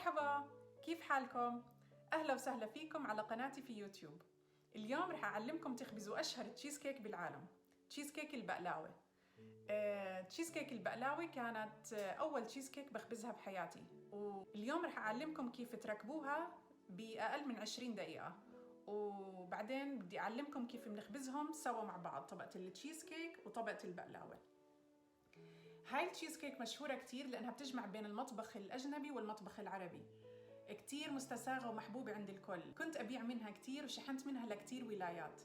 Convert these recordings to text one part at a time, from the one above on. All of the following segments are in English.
مرحبا، كيف حالكم؟ أهلا وسهلا فيكم على قناتي في يوتيوب. اليوم رح أعلمكم تخبزوا أشهر تشيزكيك بالعالم، تشيزكيك البقلاوة. تشيزكيك البقلاوة كانت أول تشيزكيك بخبزها بحياتي، واليوم رح أعلمكم كيف تركبوها بأقل من 20 دقيقة، وبعدين بدي أعلمكم كيف بنخبزهم سوا مع بعض، طبقة التشيزكيك وطبقة البقلاوة. هاي التشيزكيك مشهورة كتير لأنها بتجمع بين المطبخ الأجنبي والمطبخ العربي، كتير مستساغة ومحبوبة عند الكل، كنت أبيع منها كتير وشحنت منها لكتير ولايات.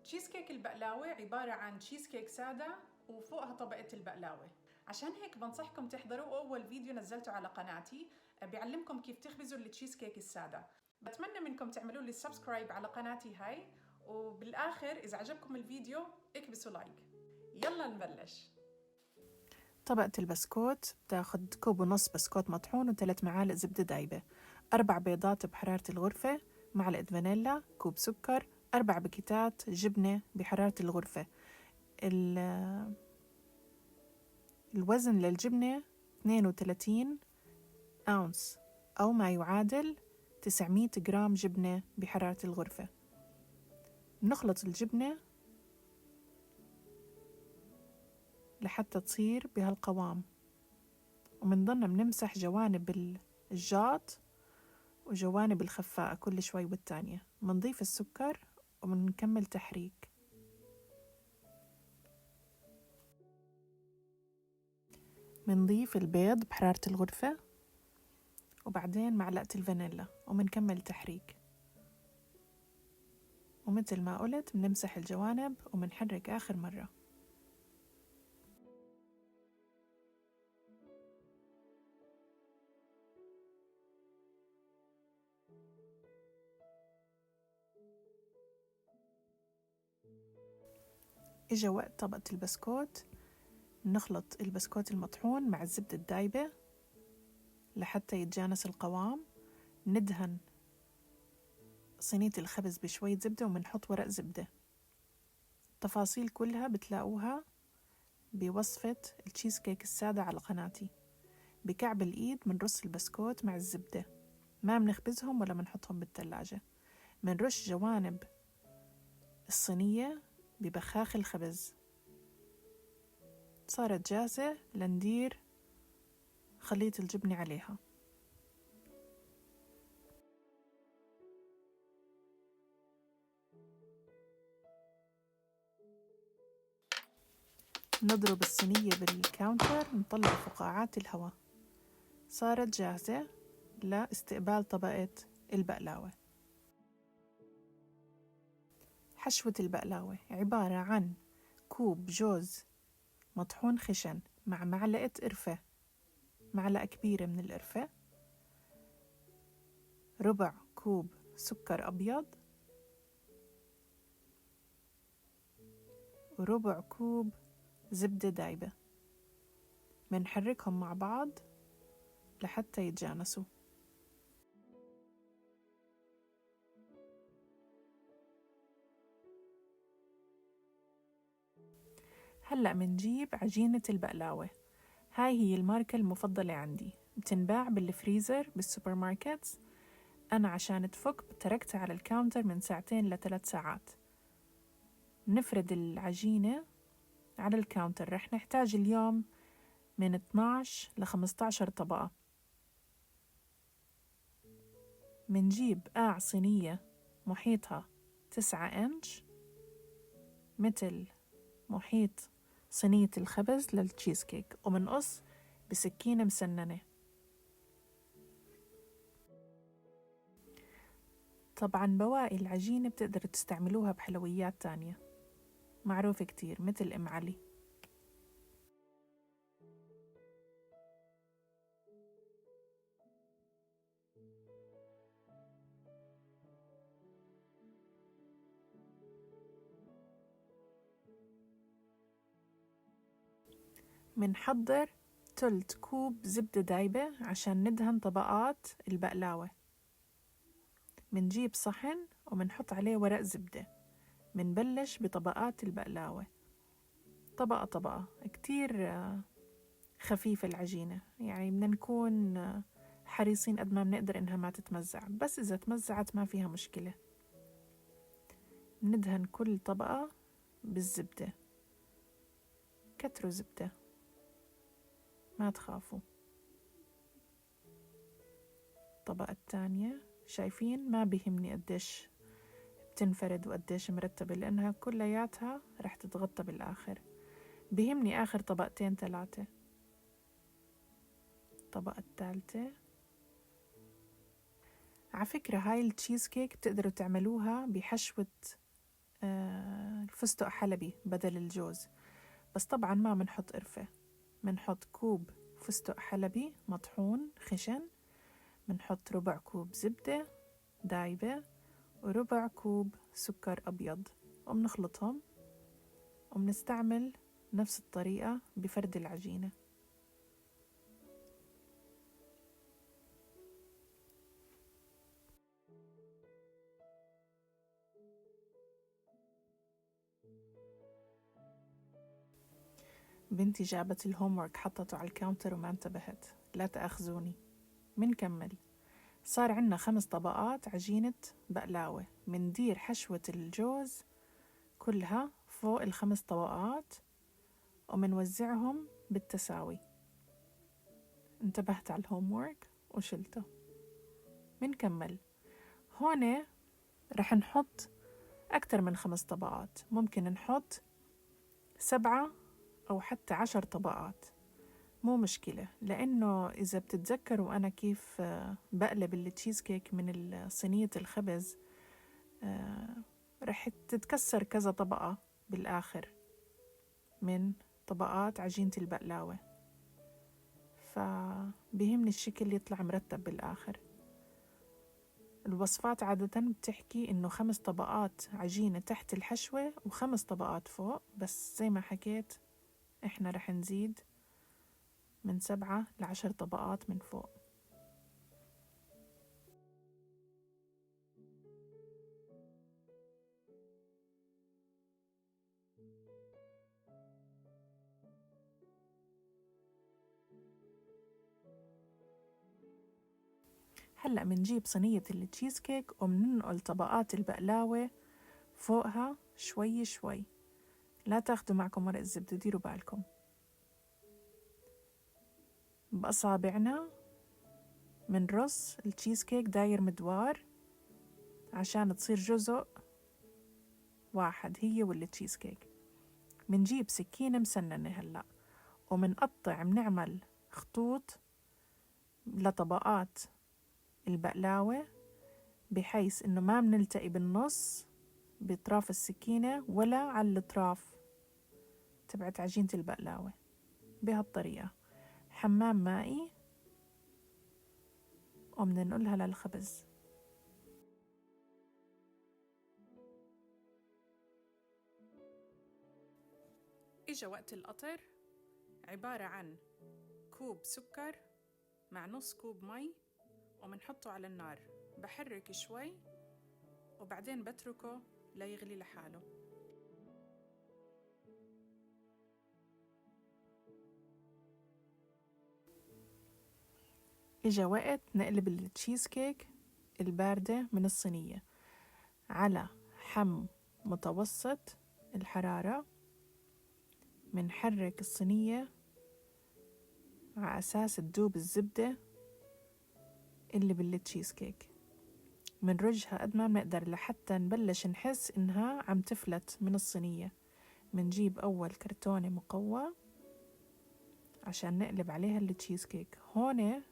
تشيزكيك البقلاوة عبارة عن تشيزكيك سادة وفوقها طبقة البقلاوة. عشان هيك بنصحكم تحضروا أول فيديو نزلته على قناتي بيعلمكم كيف تخبزوا التشيزكيك السادة. بتمنى منكم تعملوا لي سبسكرايب على قناتي هاي، وبالآخر إذا عجبكم الفيديو اكبسوا لايك. يلا نبلش. طبقة البسكوت بتاخد كوب ونص بسكوت مطحون و3 معالق زبدة دايبة، 4 بيضات بحرارة الغرفة، معلقة فانيلا، كوب سكر، 4 باكيتات جبنة بحرارة الغرفة. الوزن للجبنة 32 أونس أو ما يعادل 900 جرام جبنة بحرارة الغرفة. نخلط الجبنة لحتى تصير بهالقوام، ومنضلنا بنمسح جوانب الجاط وجوانب الخفاءة كل شوي والتانية. منضيف السكر ومنكمل تحريك. منضيف البيض بحرارة الغرفة، وبعدين معلقة الفانيلا ومنكمل تحريك. ومثل ما قلت بنمسح الجوانب ومنحرك آخر مرة. إجا وقت طبقة البسكوت. نخلط البسكوت المطحون مع الزبدة الدايبة لحتى يتجانس القوام. ندهن صينية الخبز بشوية زبدة ومنحط ورق زبدة. التفاصيل كلها بتلاقوها بوصفة التشيزكيك السادة على قناتي. بكعب الإيد منرص البسكوت مع الزبدة، ما منخبزهم ولا منحطهم بالثلاجة. منرش جوانب الصينية ببخاخ الخبز. صارت جاهزة لندير خليط الجبنة عليها. نضرب الصينية بالكاونتر، نطلع فقاعات الهواء. صارت جاهزة لاستقبال طبقة البقلاوة. حشوة البقلاوة عبارة عن كوب جوز مطحون خشن مع معلقة قرفة، معلقة كبيرة من القرفة، ربع كوب سكر أبيض، وربع كوب زبدة دايبة. منحركهم مع بعض لحتى يتجانسوا. هلأ منجيب عجينة البقلاوة. هاي هي الماركة المفضلة عندي، بتنباع بالفريزر بالسوبر ماركتس. أنا عشان تفك تركتها على الكاونتر من 2 ل3 ساعات. نفرد العجينة على الكاونتر. رح نحتاج اليوم من 12 ل 15 طبقة. منجيب قاع صينية محيطها 9 إنش مثل محيط صينية الخبز للتشيزكيك، ومنقص بسكينة مسننة. طبعا بواقي العجينة بتقدر تستعملوها بحلويات تانية معروفة كتير مثل أم علي. منحضر 3 كوب زبدة دايبة عشان ندهن طبقات البقلاوة. منجيب صحن ومنحط عليه ورق زبدة. منبلش بطبقات البقلاوة طبقة طبقة. كتير خفيفة العجينة، يعني بدنا نكون حريصين قد ما بنقدر إنها ما تتمزع، بس إذا تمزعت ما فيها مشكلة. ندهن كل طبقة بالزبدة، كتروا زبدة ما تخافوا. الطبقة الثانية شايفين ما بيهمني قديش بتنفرد وقديش مرتبة، لأنها كلياتها رح تتغطى بالآخر. بيهمني آخر طبقتين 3. الطبقة الثالثة. على فكرة هاي التشيزكيك بتقدروا تعملوها بحشوة الفستق حلبي بدل الجوز، بس طبعا ما منحط قرفة، منحط كوب فستق حلبي مطحون خشن، منحط ربع كوب زبدة دايبة وربع كوب سكر أبيض، ومنخلطهم ومنستعمل نفس الطريقة بفرد العجينة. بنتي جابت الهومورك حطته على الكاونتر وما انتبهت، لا تأخذوني. منكمل. صار عنا 5 طبقات عجينة بقلاوة، مندير حشوة الجوز كلها فوق ال5 طبقات ومنوزعهم بالتساوي. انتبهت على الهومورك وشلته. منكمل. هون رح نحط أكتر من 5 طبقات، ممكن نحط 7 أو حتى 10 طبقات، مو مشكلة، لأنه إذا بتتذكروا أنا كيف بقلب التشيزكيك من صينية الخبز رح تتكسر كذا طبقة بالآخر من طبقات عجينة البقلاوة، فبيهمني الشكل يطلع مرتب بالآخر. الوصفات عادة بتحكي إنه 5 طبقات عجينة تحت الحشوة و5 طبقات فوق، بس زي ما حكيت إحنا رح نزيد من 7 ل10 طبقات من فوق. هلأ منجيب صينية التشيزكيك ومننقل طبقات البقلاوة فوقها شوي شوي، لا تاخدوا معكم ورق الزبدة، ديروا بالكم. بأصابعنا منرص التشيزكيك داير مدوار عشان تصير جزء واحد هي والتشيزكيك. منجيب سكينة مسننة هلأ ومنقطع، منعمل خطوط لطبقات البقلاوة بحيث إنه ما منلتقي بالنص بأطراف السكينة ولا على الأطراف تبعت عجينة البقلاوة. بهالطريقة حمام مائي ومننقلها للخبز. إجا وقت القطر، عبارة عن كوب سكر مع نص كوب مي ومنحطه على النار، بحرك شوي وبعدين بتركه ليغلي لحاله. إجا وقت نقلب التشيزكيك الباردة من الصينية على حم متوسط الحرارة. منحرك الصينية على أساس تدوب الزبدة اللي بالتشيزكيك، منرجها قد ما بنقدر لحتى نبلش نحس إنها عم تفلت من الصينية. منجيب أول كرتونة مقوى عشان نقلب عليها التشيزكيك. هون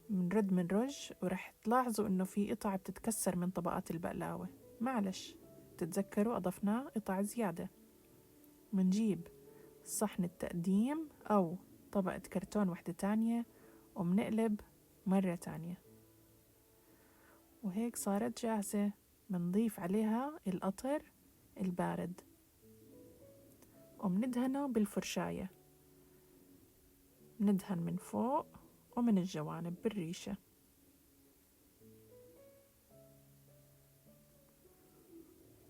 منرج ورح تلاحظوا إنه في قطع بتتكسر من طبقات البقلاوة، معلش تتذكروا أضفنا قطع زيادة. منجيب صحن التقديم أو طبقة كرتون وحدة تانية ومنقلب مرة تانية، وهيك صارت جاهزة. منضيف عليها القطر البارد ومندهنه بالفرشاية، ندهن من فوق ومن الجوانب بالريشة.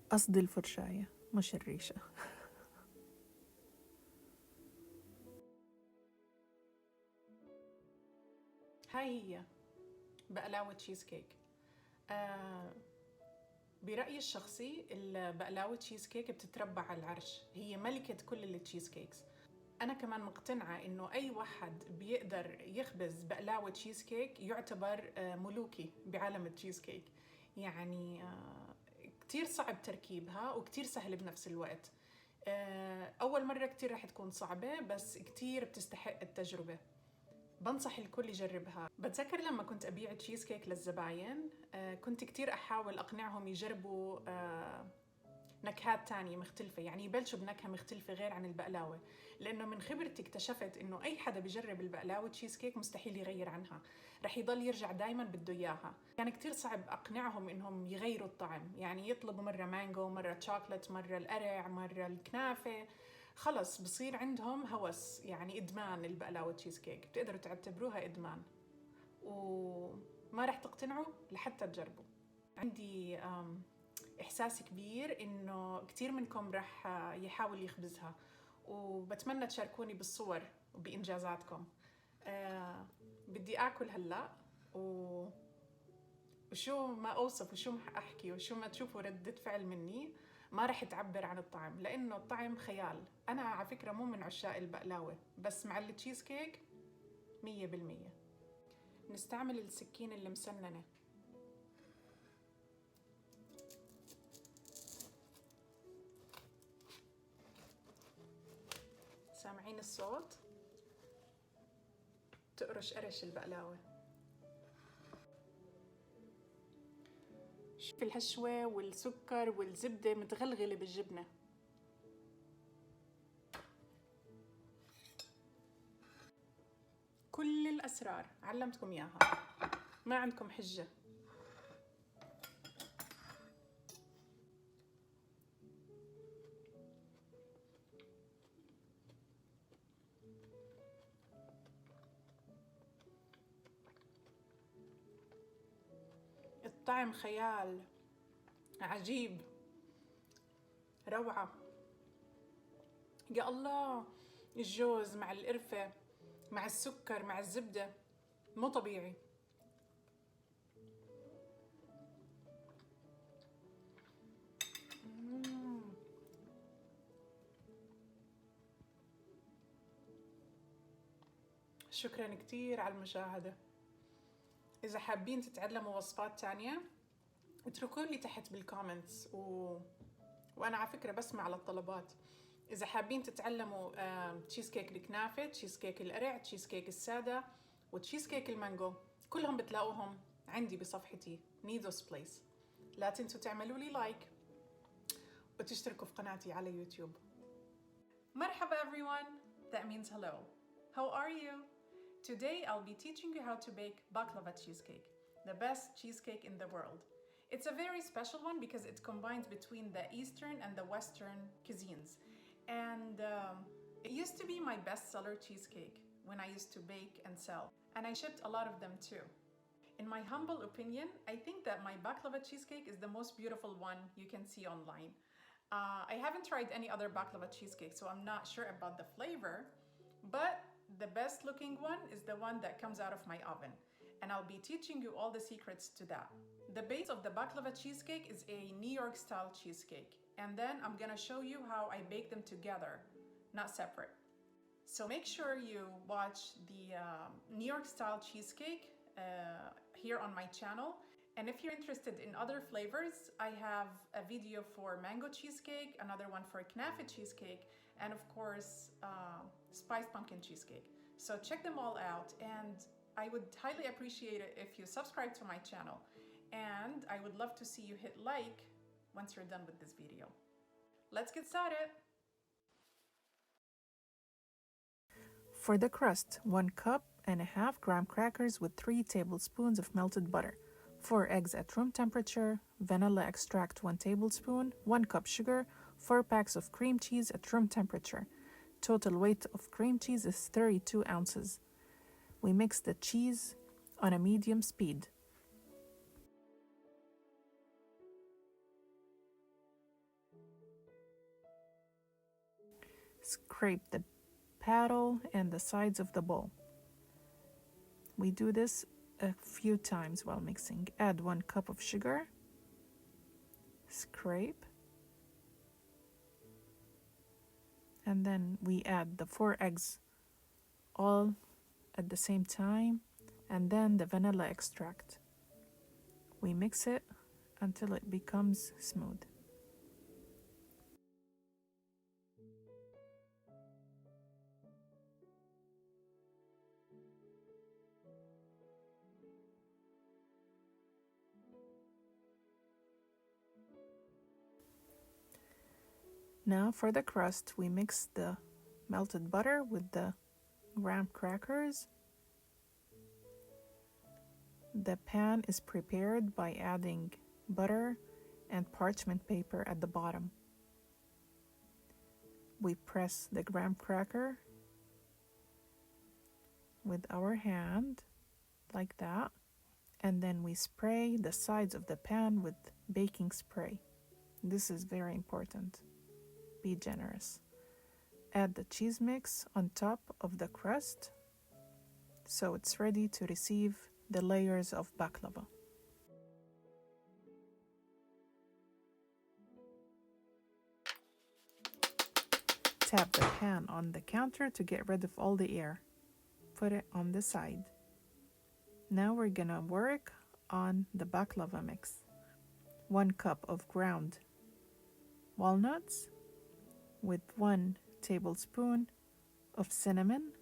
قصدي الفرشاية مش الريشة. هاي هي بقلاوة تشيزكيك. برأيي الشخصي البقلاوة تشيزكيك بتتربع على العرش، هي ملكة كل التشيزكيكس. أنا كمان مقتنعة إنه أي واحد بيقدر يخبز بقلاوة تشيزكيك يعتبر ملوكي بعالم التشيزكيك. يعني كتير صعب تركيبها وكتير سهل بنفس الوقت. أول مرة كتير رح تكون صعبة، بس كتير بتستحق التجربة. بنصح الكل يجربها. بتذكر لما كنت أبيع تشيزكيك للزباين كنت كتير أحاول أقنعهم يجربوا نكهات تانية مختلفة، يعني يبلشوا بنكهة مختلفة غير عن البقلاوة، لأنه من خبرتي اكتشفت إنه أي حدا بيجرب البقلاوة تشيزكيك مستحيل يغير عنها، رح يضل يرجع دايما بده إياها. كان كتير صعب أقنعهم إنهم يغيروا الطعم، يعني يطلبوا مرة مانجو، مرة شوكولات، مرة القرع، مرة الكنافة. خلص بصير عندهم هوس، يعني إدمان البقلاوة تشيزكيك، بتقدروا تعتبروها إدمان، وما رح تقتنعوا لحتى تجربوا. عندي إحساس كبير إنه كتير منكم رح يحاول يخبزها، وبتمنى تشاركوني بالصور وبإنجازاتكم. بدي آكل هلأ وشو ما أوصف وشو ما أحكي وشو ما تشوفوا ردة فعل مني ما رح تعبر عن الطعم، لأنه الطعم خيال. أنا على فكرة مو من عشاق البقلاوة، بس مع التشيز كيك 100%. نستعمل السكين اللي مسننة. سامعين الصوت؟ تقرش قرش البقلاوة. شوف الحشوة والسكر والزبدة متغلغلة بالجبنة. كل الأسرار علمتكم إياها، ما عندكم حجة. الطعم خيال، عجيب، روعة. يا الله، الجوز مع القرفة مع السكر مع الزبدة مو طبيعي. شكرا كتير على المشاهدة. إذا حابين تتعلموا وصفات تانية اتركوني تحت بالكومنتس، وأنا على فكرة بسمع على الطلبات. إذا حابين تتعلموا تشيز كيك الكنافة، تشيز كيك القرع، تشيز كيك السادة، وتشيز كيك المانجو، كلهم بتلاقوهم عندي بصفحتي نيدوس بليس. لا تنسوا تعملوا لي لايك وتشتركوا في قناتي على يوتيوب. مرحبا everyone, that means hello. How are you? Today I'll be teaching you how to bake baklava cheesecake, the best cheesecake in the world. It's a very special one because it combines between the Eastern and the Western cuisines. And it used to be my bestseller cheesecake when I used to bake and sell. And I shipped a lot of them too. In my humble opinion, I think that my baklava cheesecake is the most beautiful one you can see online. I haven't tried any other baklava cheesecake, so I'm not sure about the flavor, but the best looking one is the one that comes out of my oven. And I'll be teaching you all the secrets to that. The base of the baklava cheesecake is a New York style cheesecake. And then I'm gonna show you how I bake them together, not separate. So make sure you watch the New York style cheesecake here on my channel. And if you're interested in other flavors, I have a video for mango cheesecake, another one for knafe cheesecake, and of course, spiced pumpkin cheesecake. So check them all out, and I would highly appreciate it if you subscribe to my channel. And I would love to see you hit like once you're done with this video. Let's get started. For the crust, 1 cup and a half graham crackers with 3 tablespoons of melted butter, 4 eggs at room temperature, vanilla extract 1 tablespoon, 1 cup sugar, 4 packs of cream cheese at room temperature. Total weight of cream cheese is 32 ounces. We mix the cheese on a medium speed. Scrape the paddle and the sides of the bowl. We do this a few times while mixing. Add 1 cup of sugar, scrape, and then we add the 4 eggs all at the same time, and then the vanilla extract. We mix it until it becomes smooth. Now for the crust, we mix the melted butter with the graham crackers. The pan is prepared by adding butter and parchment paper at the bottom. We press the graham cracker with our hand like that, and then we spray the sides of the pan with baking spray. This is very important. Be generous. Add the cheese mix on top of the crust so it's ready to receive the layers of baklava. Tap the pan on the counter to get rid of all the air. Put it on the side. Now we're gonna work on the baklava mix. 1 cup of ground walnuts with 1 tablespoon of cinnamon,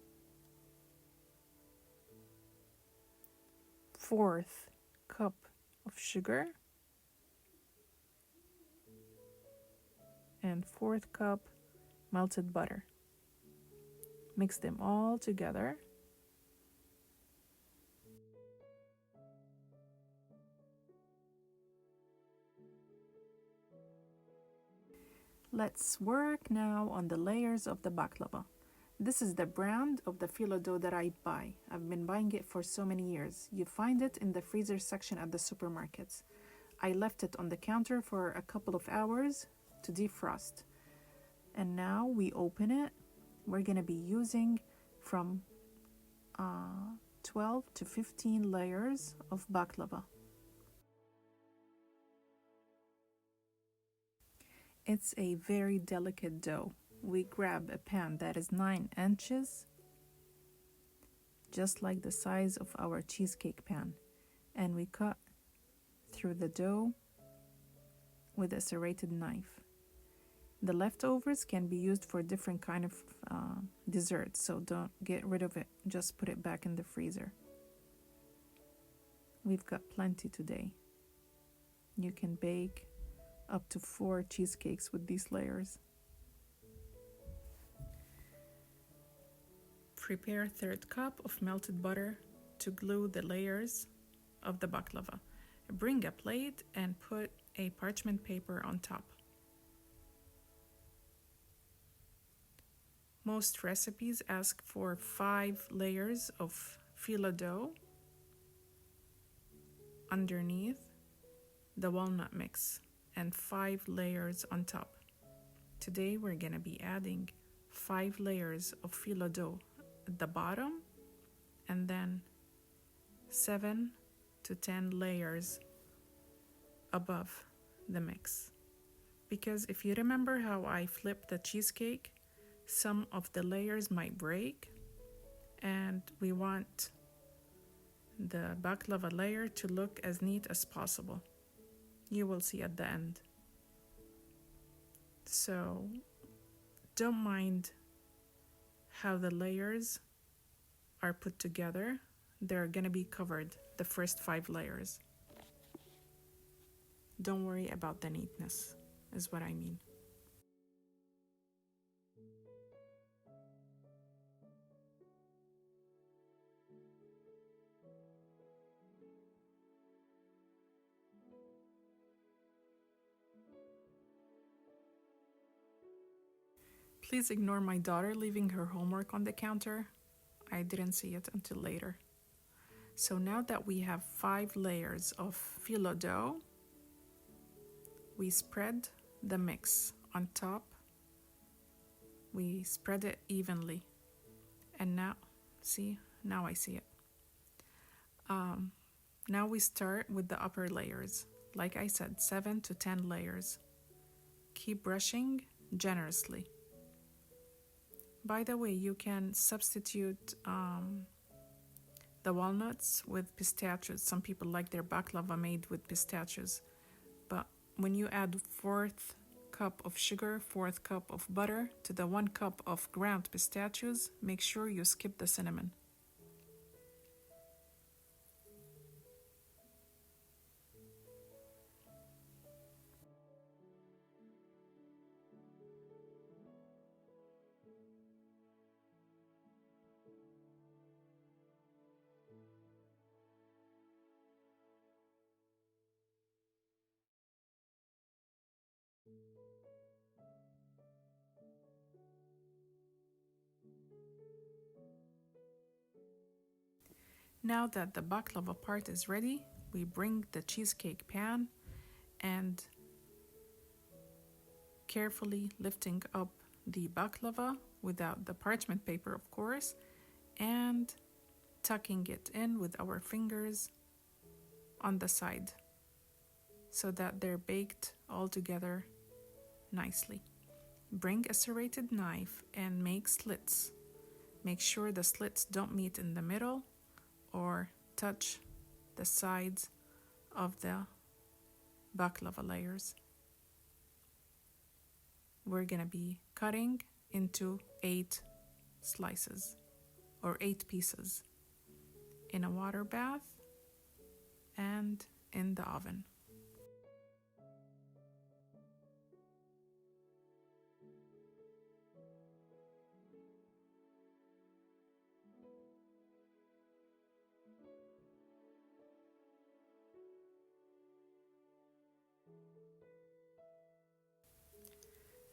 1/4 cup of sugar, and 1/4 cup melted butter. Mix them all together. Let's work now on the layers of the baklava. This is the brand of the phyllo dough that I buy. I've been buying it for so many years. You find it in the freezer section at the supermarkets. I left it on the counter for a couple of hours to defrost. And now we open it. We're gonna be using from 12 to 15 layers of baklava. It's a very delicate dough. We grab a pan that is 9 inches, just like the size of our cheesecake pan, and we cut through the dough with a serrated knife. The leftovers can be used for different kind of desserts, so don't get rid of it. Just put it back in the freezer. We've got plenty today. You can bake up to 4 cheesecakes with these layers. Prepare 1/3 cup of melted butter to glue the layers of the baklava. Bring a plate and put a parchment paper on top. Most recipes ask for 5 layers of phyllo dough underneath the walnut mix and 5 layers on top. Today we're gonna be adding 5 layers of phyllo dough at the bottom and then 7 to 10 layers above the mix. Because if you remember how I flipped the cheesecake, some of the layers might break, and we want the baklava layer to look as neat as possible. You will see at the end. So don't mind how the layers are put together. They're gonna be covered, the first 5 layers. Don't worry about the neatness, is what I mean. Please ignore my daughter leaving her homework on the counter. I didn't see it until later. So now that we have 5 layers of phyllo dough, we spread the mix on top. We spread it evenly. And now, see, now I see it. Now we start with the upper layers. Like I said, 7 to 10 layers. Keep brushing generously. By the way, you can substitute the walnuts with pistachios. Some people like their baklava made with pistachios. But when you add 1/4 cup of sugar, 1/4 cup of butter to the 1 cup of ground pistachios, make sure you skip the cinnamon. Now that the baklava part is ready, we bring the cheesecake pan and carefully lifting up the baklava without the parchment paper, of course, and tucking it in with our fingers on the side so that they're baked all together nicely. Bring a serrated knife and make slits. Make sure the slits don't meet in the middle or touch the sides of the baklava layers. We're gonna be cutting into 8 slices or 8 pieces in a water bath and in the oven.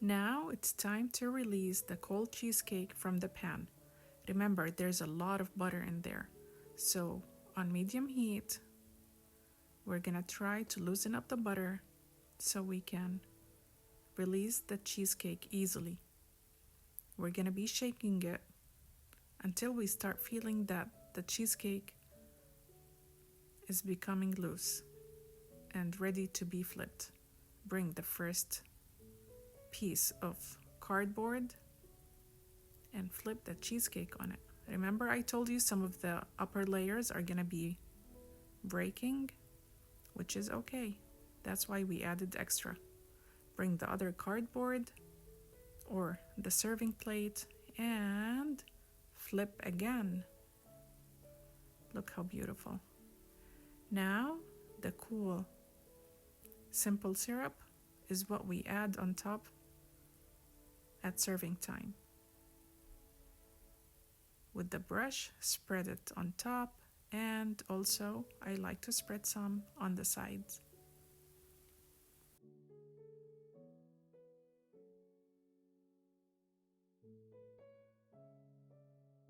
Now it's time to release the cold cheesecake from the pan. Remember, there's a lot of butter in there. So on medium heat, we're gonna try to loosen up the butter so we can release the cheesecake easily. We're gonna be shaking it until we start feeling that the cheesecake is becoming loose and ready to be flipped. Bring the first piece of cardboard and flip the cheesecake on it. Remember, I told you some of the upper layers are gonna be breaking, which is okay. That's why we added extra. Bring the other cardboard or the serving plate and flip again. Look how beautiful. Now the cool simple syrup is what we add on top at serving time. With the brush, spread it on top, and also I like to spread some on the sides.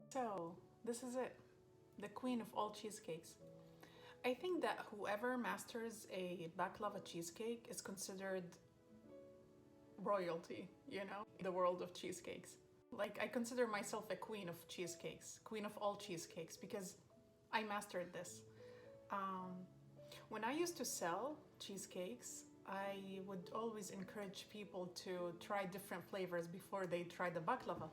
So this is it, the queen of all cheesecakes. I think that whoever masters a baklava cheesecake is considered royalty, you know, in the world of cheesecakes. Like, I consider myself a queen of cheesecakes, queen of all cheesecakes, because I mastered this. When I used to sell cheesecakes, I would always encourage people to try different flavors before they try the baklava.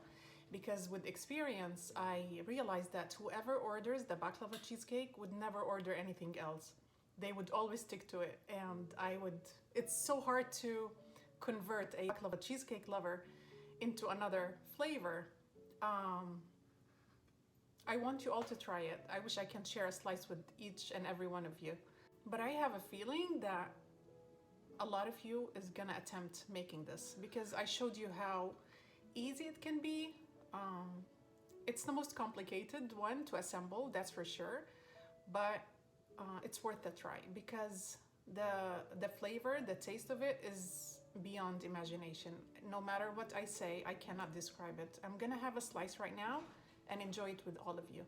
Because with experience, I realized that whoever orders the baklava cheesecake would never order anything else. They would always stick to it, and it's so hard to convert a baklava cheesecake lover into another flavor. I want you all to try it. I wish I can share a slice with each and every one of you. But I have a feeling that a lot of you is gonna attempt making this because I showed you how easy it can be. It's the most complicated one to assemble, that's for sure, but it's worth a try because the flavor, the taste of it is beyond imagination. No matter what I say, I cannot describe it. I'm gonna have a slice right now and enjoy it with all of you.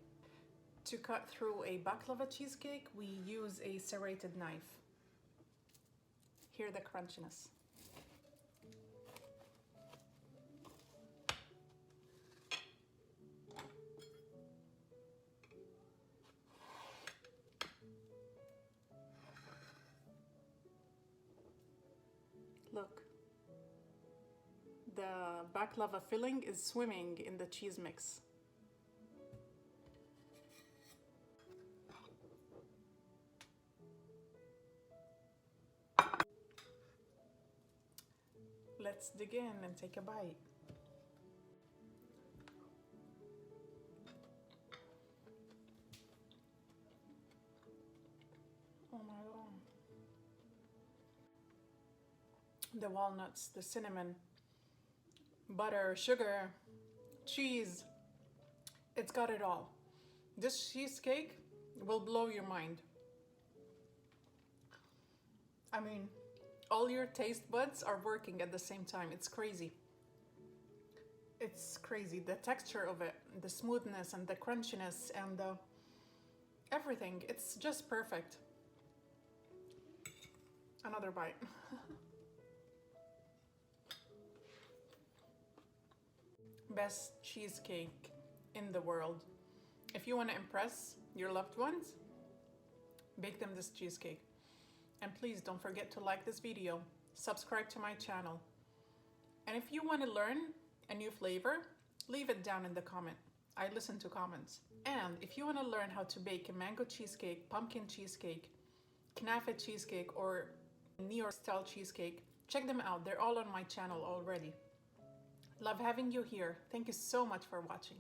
To cut through a baklava cheesecake, we use a serrated knife. Hear the crunchiness. Look. The baklava filling is swimming in the cheese mix. Let's dig in and take a bite. Oh my God. The walnuts, the cinnamon, butter, sugar, cheese. It's got it all. This cheesecake will blow your mind. I mean, all your taste buds are working at the same time. It's crazy. It's crazy. The texture of it, the smoothness and the crunchiness and the everything. It's just perfect. Another bite. Best cheesecake in the world. If you want to impress your loved ones, bake them this cheesecake. And please don't forget to like this video, subscribe to my channel. And if you want to learn a new flavor, leave it down in the comment. I listen to comments. And if you want to learn how to bake a mango cheesecake, pumpkin cheesecake, knafe cheesecake, or New York style cheesecake, check them out. They're all on my channel already. Love having you here. Thank you so much for watching.